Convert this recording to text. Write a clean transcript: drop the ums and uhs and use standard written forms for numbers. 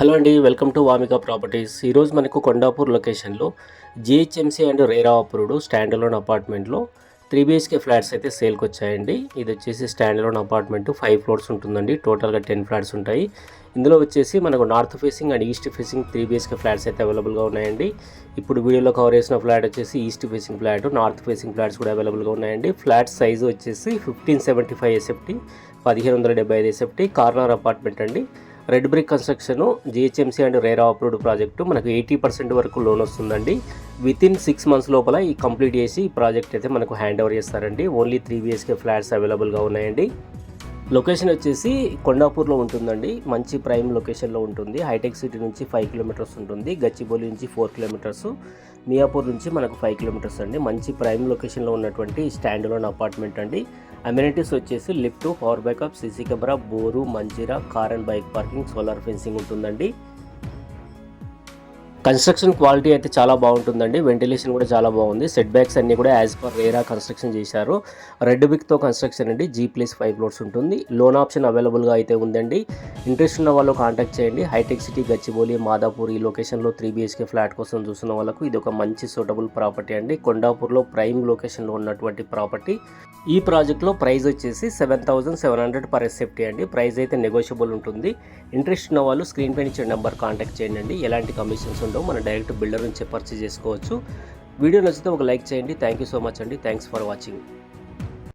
Hello అండి, welcome to Vamika properties. ఈరోజు మనకు కొండాపూర్ లొకేషన్లో GHMC and RERA approved stand alone అపార్ట్మెంట్లో 3 BHK ఫ్లాట్స్ అయితే సేల్కి వచ్చాయండి. ఇది వచ్చేసి స్టాండ్ అలోన్ అపార్ట్మెంట్ 5 ఫ్లోర్స్ ఉంటుందండి. టోటల్గా 10 ఫ్లాట్స్ ఉంటాయి. ఇందులో వచ్చేసి మనకు north facing and east facing 3 BHK flats అయితే అవైలబుల్గా ఉన్నాయండి. ఇప్పుడు వీడియోలో కవర్ చేసిన ఫ్లాట్ వచ్చేసి east facing flat, north facing flats కూడా అవైలబుల్గా ఉన్నాయండి. ఫ్లాట్ సైజు వచ్చేసి 1575 SFT, 1575 SFT కార్నర్ అపార్ట్మెంట్ అండి. Red brick construction, GHMC and RERA approved project. మనకు 80% వరకు లోన్ వస్తుందండి. వితిన్ 6 months లోపల ఈ కంప్లీట్ చేసి ఈ ప్రాజెక్ట్ అయితే మనకు హ్యాండ్ ఓవర్ చేస్తారండి. ఓన్లీ 3 BHK ఫ్లాట్స్ అవైలబుల్గా ఉన్నాయండి. లొకేషన్ వచ్చేసి కొండాపూర్లో ఉంటుందండి. మంచి ప్రైమ్ లొకేషన్లో ఉంటుంది. హైటెక్ సిటీ నుంచి 5 kilometers ఉంటుంది. గచ్చిబౌలి నుంచి 4 kilometers, మియాపూర్ నుంచి మనకు 5 kilometers అండి. మంచి ప్రైమ్ లొకేషన్లో ఉన్నటువంటి స్టాండ్ అలోన్ అపార్ట్మెంట్ అండి. అమ్యూనిటీస్ వచ్చేసి lift, power backup, CC camera, bore, Manjira, car and bike parking, solar fencing ఉంటుందండి. కన్స్ట్రక్షన్ క్వాలిటీ అయితే చాలా బాగుంటుందండి. వెంటిలేషన్ కూడా చాలా బాగుంది. సెట్ బ్యాక్స్ అన్నీ కూడా యాజ్ పర్ రేరా కన్స్ట్రక్షన్ చేశారు. రెడ్ బ్రిక్తో కన్స్ట్రక్షన్ అండి. G+5 ఫ్లోర్స్ ఉంటుంది. లోన్ ఆప్షన్ అవైలబుల్గా అయితే ఉందండి. ఇంట్రెస్ట్ ఉన్న వాళ్ళు కాంటాక్ట్ చేయండి. హైటెక్ సిటీ, గచ్చిబౌలి, మాదాపూర్ ఈ లొకేషన్లో 3 BHK ఫ్లాట్ కోసం చూస్తున్న వాళ్ళకు ఇది ఒక మంచి సూటబుల్ ప్రాపర్టీ అండి. కొండాపూర్లో ప్రైమ్ లొకేషన్లో ఉన్నటువంటి ప్రాపర్టీ. ఈ ప్రాజెక్ట్లో ప్రైస్ వచ్చేసి 7,700 per SFT అండి. ప్రైస్ అయితే నెగోషియబుల్ ఉంటుంది. ఇంట్రెస్ట్ ఉన్న వాళ్ళు స్క్రీన్ పైన ఇచ్చిన నెంబర్ కాంటాక్ట్ చేయండి. ఎలాంటి కమిషన్స్ ఉండవు. మనం డైరెక్ట్ బిల్డర్ నుంచి పర్చేస్ చేసుకోవచ్చు. వీడియో నచ్చితే ఒక లైక్ చేయండి. థ్యాంక్ యూ సో మచ్ అండి. Thanks for watching.